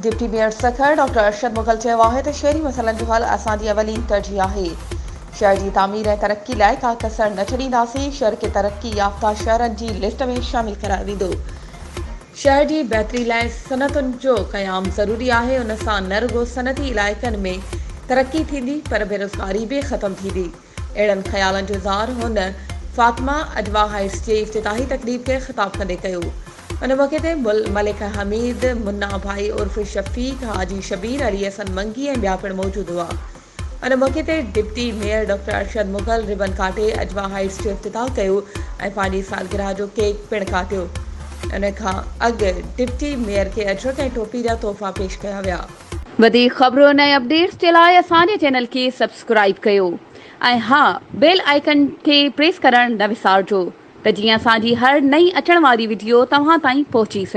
Deputy mayor Sukkur doctor Arshad Mughal चयो आहे त शहरी मसइलनि जो हल असांजी अवलीन तरजीह आहे। शहर जी तामीर ऐं तरक़ी लाइ का कसर न छॾींदासीं। शहर खे तरक़ी याफ़्ता शहरनि जी लिस्ट में शामिल करायो वेंदो। शहर जी बहितरी लाइ सनतुनि जो क़याम ज़रूरी आहे। उन सां न रुगो सनती इलाइक़नि में तरक़ी थींदी पर बेरोज़गारी बि ख़तमु थींदी। अहिड़नि ख़्यालनि जो इज़हार हुन फातिमा अजवा हाइट्स जे इफ़्तिताही तक़रीब खे ख़िताब कंदे कयो। उन मौक़े ते मलिक हमीद, मुन्ना भाई उर्फ़ शफ़ीक, हाजी शबीर, अली हसन मंगी ऐं ॿिया पिणु मौजूदु हुआ। उन मौक़े ते deputy mayor doctor Arshad Mughal ribbon काटे अजवा हाइट्स जो इफ़्तिताह कयो ऐं पंहिंजी सालगिरह जो केक पिणु काटियो। इन खां अॻु डिप्टी मेयर खे अजरक ऐं टोपी जा तोहफ़ा पेश कया विया। वधीक ख़बरुनि ऐं अपडेट्स जे लाइ असांजे चैनल खे सब्सक्राइब कयो ऐं हा, बेल आइकन खे प्रेस करणु न विसारिजो त जीअं असांजी हर नई अचण वारी वीडियो तव्हां ताईं पहुची सघे।